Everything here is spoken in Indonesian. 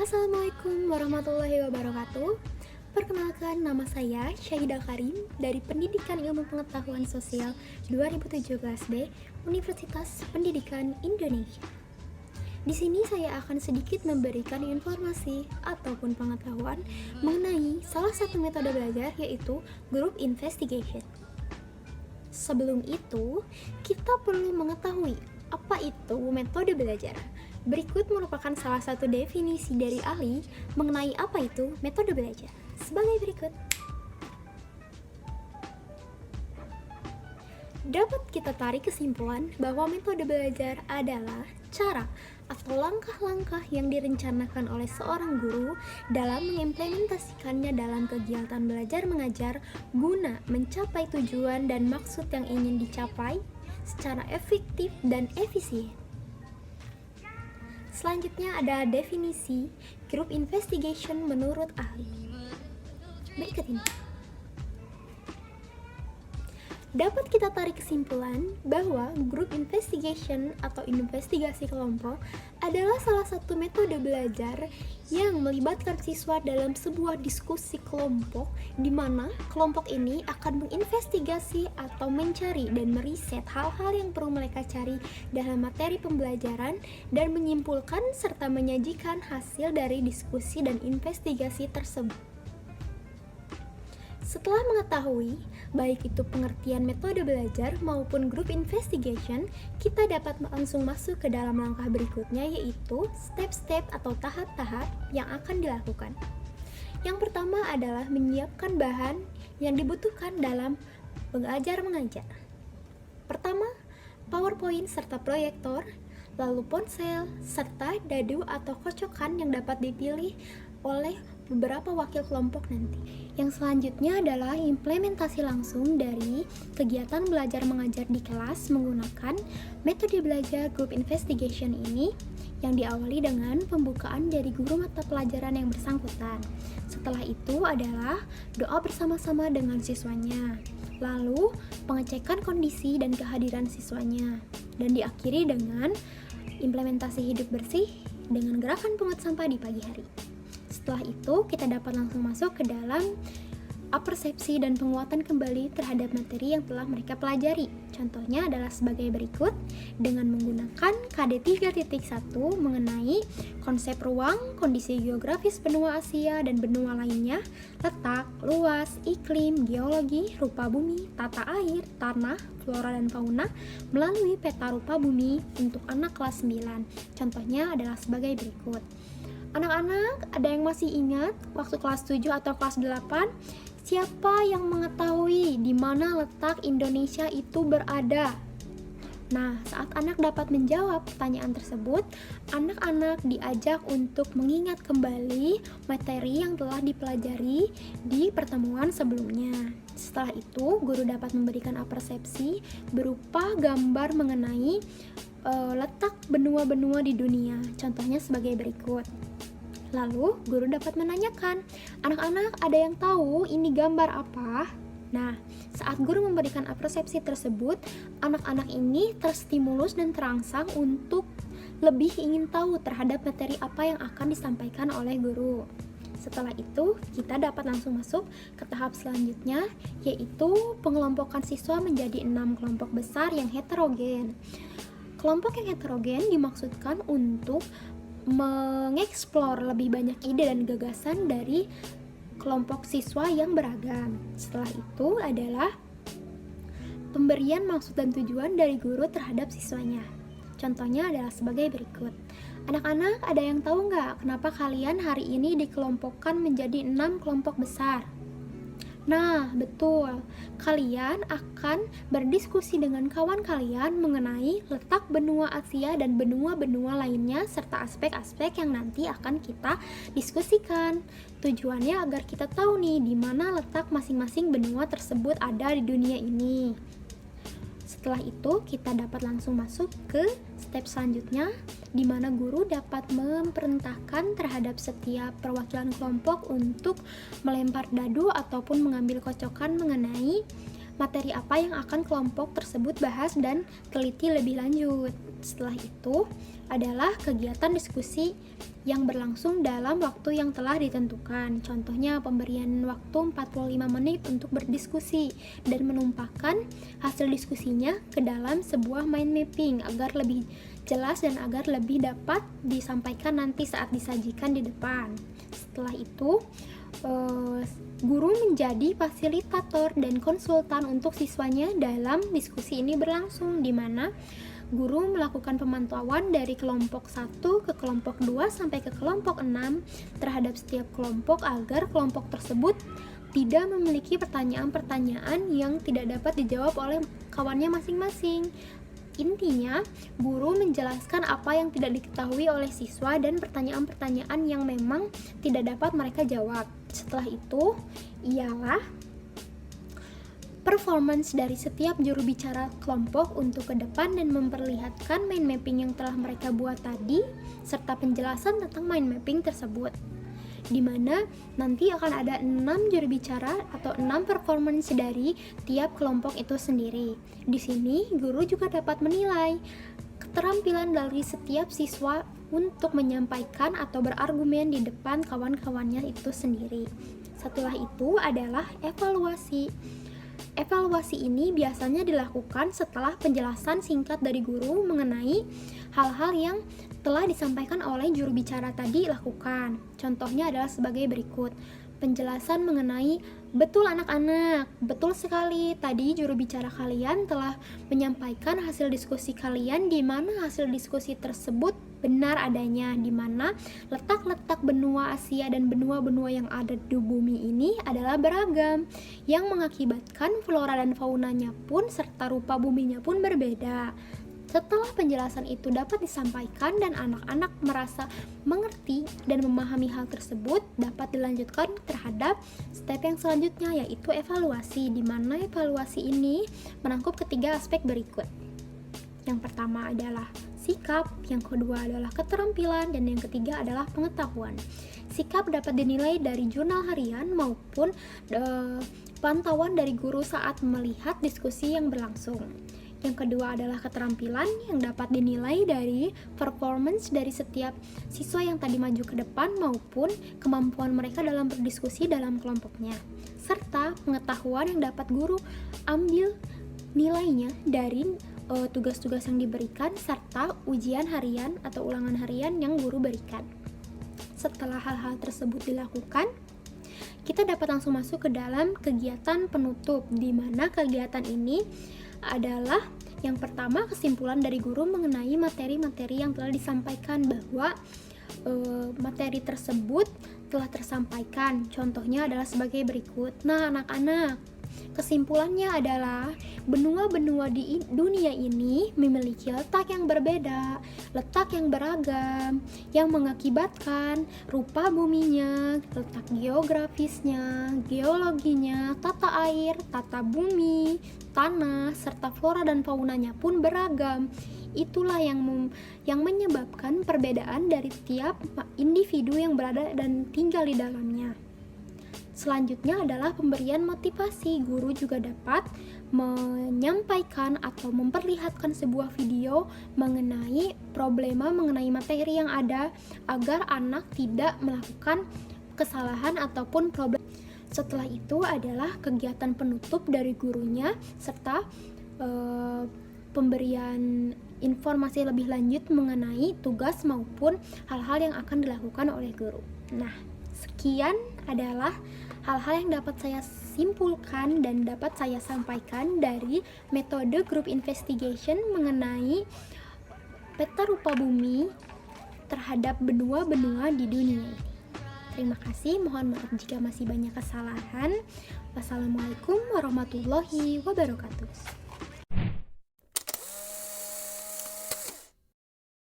Assalamualaikum warahmatullahi wabarakatuh. Perkenalkan, nama saya Syahidah Karim dari Pendidikan Ilmu Pengetahuan Sosial 2017B Universitas Pendidikan Indonesia. Di sini saya akan sedikit memberikan informasi ataupun pengetahuan mengenai salah satu metode belajar, yaitu group investigation. Sebelum itu, kita perlu mengetahui apa itu metode belajar. Berikut merupakan salah satu definisi dari ahli mengenai apa itu metode belajar. Sebagai berikut. Dapat kita tarik kesimpulan bahwa metode belajar adalah cara atau langkah-langkah yang direncanakan oleh seorang guru dalam mengimplementasikannya dalam kegiatan belajar mengajar guna mencapai tujuan dan maksud yang ingin dicapai secara efektif dan efisien. Selanjutnya ada definisi group investigation menurut ahli. Berikut ini. Dapat kita tarik kesimpulan bahwa group investigation atau investigasi kelompok adalah salah satu metode belajar yang melibatkan siswa dalam sebuah diskusi kelompok, di mana kelompok ini akan menginvestigasi atau mencari dan meriset hal-hal yang perlu mereka cari dalam materi pembelajaran dan menyimpulkan serta menyajikan hasil dari diskusi dan investigasi tersebut. Setelah mengetahui baik itu pengertian metode belajar maupun group investigation, kita dapat langsung masuk ke dalam langkah berikutnya, yaitu step-step atau tahap-tahap yang akan dilakukan. Yang pertama adalah menyiapkan bahan yang dibutuhkan dalam belajar mengajar. Pertama, PowerPoint serta proyektor, lalu ponsel, serta dadu atau kocokan yang dapat dipilih oleh beberapa wakil kelompok nanti. Yang selanjutnya adalah implementasi langsung dari kegiatan belajar mengajar di kelas menggunakan metode belajar group investigation ini, yang diawali dengan pembukaan dari guru mata pelajaran yang bersangkutan. Setelah itu adalah doa bersama-sama dengan siswanya, lalu pengecekan kondisi dan kehadiran siswanya, dan diakhiri dengan implementasi hidup bersih dengan gerakan pungut sampah di pagi hari. Setelah itu, kita dapat langsung masuk ke dalam apersepsi dan penguatan kembali terhadap materi yang telah mereka pelajari. Contohnya adalah sebagai berikut, dengan menggunakan KD 3.1 mengenai konsep ruang, kondisi geografis benua Asia dan benua lainnya, letak, luas, iklim, geologi, rupa bumi, tata air, tanah, flora dan fauna melalui peta rupa bumi untuk anak kelas 9. Contohnya adalah sebagai berikut. Anak-anak, ada yang masih ingat waktu kelas 7 atau kelas 8? Siapa yang mengetahui di mana letak Indonesia itu berada? Nah, saat anak dapat menjawab pertanyaan tersebut, anak-anak diajak untuk mengingat kembali materi yang telah dipelajari di pertemuan sebelumnya. Setelah itu, guru dapat memberikan apersepsi berupa gambar mengenai letak benua-benua di dunia. Contohnya sebagai berikut. Lalu, guru dapat menanyakan, anak-anak ada yang tahu ini gambar apa? Nah, saat guru memberikan apersepsi tersebut, anak-anak ini terstimulus dan terangsang untuk lebih ingin tahu terhadap materi apa yang akan disampaikan oleh guru. Setelah itu, kita dapat langsung masuk ke tahap selanjutnya, yaitu pengelompokan siswa menjadi 6 kelompok besar yang heterogen. Kelompok yang heterogen dimaksudkan untuk mengeksplor lebih banyak ide dan gagasan dari kelompok siswa yang beragam. Setelah itu adalah pemberian maksud dan tujuan dari guru terhadap siswanya. Contohnya adalah sebagai berikut. Anak-anak, ada yang tahu nggak kenapa kalian hari ini dikelompokkan menjadi 6 kelompok besar? Nah, betul. Kalian akan berdiskusi dengan kawan kalian mengenai letak benua Asia dan benua-benua lainnya serta aspek-aspek yang nanti akan kita diskusikan. Tujuannya agar kita tahu nih di mana letak masing-masing benua tersebut ada di dunia ini. Setelah itu, kita dapat langsung masuk ke step selanjutnya, di mana guru dapat memerintahkan terhadap setiap perwakilan kelompok untuk melempar dadu ataupun mengambil kocokan mengenai materi apa yang akan kelompok tersebut bahas dan teliti lebih lanjut. Setelah itu adalah kegiatan diskusi yang berlangsung dalam waktu yang telah ditentukan. Contohnya pemberian waktu 45 menit untuk berdiskusi dan menumpahkan hasil diskusinya ke dalam sebuah mind mapping agar lebih jelas dan agar lebih dapat disampaikan nanti saat disajikan di depan. Setelah itu guru menjadi fasilitator dan konsultan untuk siswanya dalam diskusi ini berlangsung, di mana guru melakukan pemantauan dari kelompok 1 ke kelompok 2 sampai ke kelompok 6 terhadap setiap kelompok agar kelompok tersebut tidak memiliki pertanyaan-pertanyaan yang tidak dapat dijawab oleh kawannya masing-masing. Intinya, guru menjelaskan apa yang tidak diketahui oleh siswa dan pertanyaan-pertanyaan yang memang tidak dapat mereka jawab. Setelah itu, ialah performance dari setiap juru bicara kelompok untuk ke depan dan memperlihatkan mind mapping yang telah mereka buat tadi, serta penjelasan tentang mind mapping tersebut. Di mana nanti akan ada 6 juru bicara atau 6 performance dari tiap kelompok itu sendiri. Di sini guru juga dapat menilai keterampilan dari setiap siswa untuk menyampaikan atau berargumen di depan kawan-kawannya itu sendiri. Setelah itu adalah evaluasi. Evaluasi ini biasanya dilakukan setelah penjelasan singkat dari guru mengenai hal-hal yang telah disampaikan oleh juru bicara tadi lakukan. Contohnya adalah sebagai berikut. Penjelasan mengenai betul anak-anak, betul sekali tadi juru bicara kalian telah menyampaikan hasil diskusi kalian di mana hasil diskusi tersebut benar adanya, di mana letak-letak benua Asia dan benua-benua yang ada di bumi ini adalah beragam, yang mengakibatkan flora dan faunanya pun serta rupa buminya pun berbeda. Setelah penjelasan itu dapat disampaikan dan anak-anak merasa mengerti dan memahami hal tersebut, dapat dilanjutkan terhadap step yang selanjutnya, yaitu evaluasi, di mana evaluasi ini menangkup ketiga aspek berikut. Yang pertama adalah sikap, yang kedua adalah keterampilan, dan yang ketiga adalah pengetahuan. Sikap dapat dinilai dari jurnal harian maupun pantauan dari guru saat melihat diskusi yang berlangsung. Yang kedua adalah keterampilan, yang dapat dinilai dari performance dari setiap siswa yang tadi maju ke depan maupun kemampuan mereka dalam berdiskusi dalam kelompoknya. Serta pengetahuan yang dapat guru ambil nilainya dari tugas-tugas yang diberikan serta ujian harian atau ulangan harian yang guru berikan. Setelah hal-hal tersebut dilakukan, kita dapat langsung masuk ke dalam kegiatan penutup, di mana kegiatan ini adalah yang pertama kesimpulan dari guru mengenai materi-materi yang telah disampaikan, bahwa materi tersebut telah tersampaikan. Contohnya adalah sebagai berikut. Nah, anak-anak, kesimpulannya adalah benua-benua di dunia ini memiliki letak yang berbeda, letak yang beragam, yang mengakibatkan rupa buminya, letak geografisnya, geologinya, tata air, tata bumi, tanah, serta flora dan faunanya pun beragam. Itulah yang menyebabkan perbedaan dari tiap individu yang berada dan tinggal di dalamnya. Selanjutnya adalah pemberian motivasi. Guru juga dapat menyampaikan atau memperlihatkan sebuah video mengenai problema mengenai materi yang ada agar anak tidak melakukan kesalahan ataupun problem. Setelah itu adalah kegiatan penutup dari gurunya serta pemberian informasi lebih lanjut mengenai tugas maupun hal-hal yang akan dilakukan oleh guru. Nah, sekian adalah hal-hal yang dapat saya simpulkan dan dapat saya sampaikan dari metode group investigation mengenai peta rupa bumi terhadap benua-benua di dunia ini. Terima kasih, mohon maaf jika masih banyak kesalahan. Wassalamualaikum warahmatullahi wabarakatuh.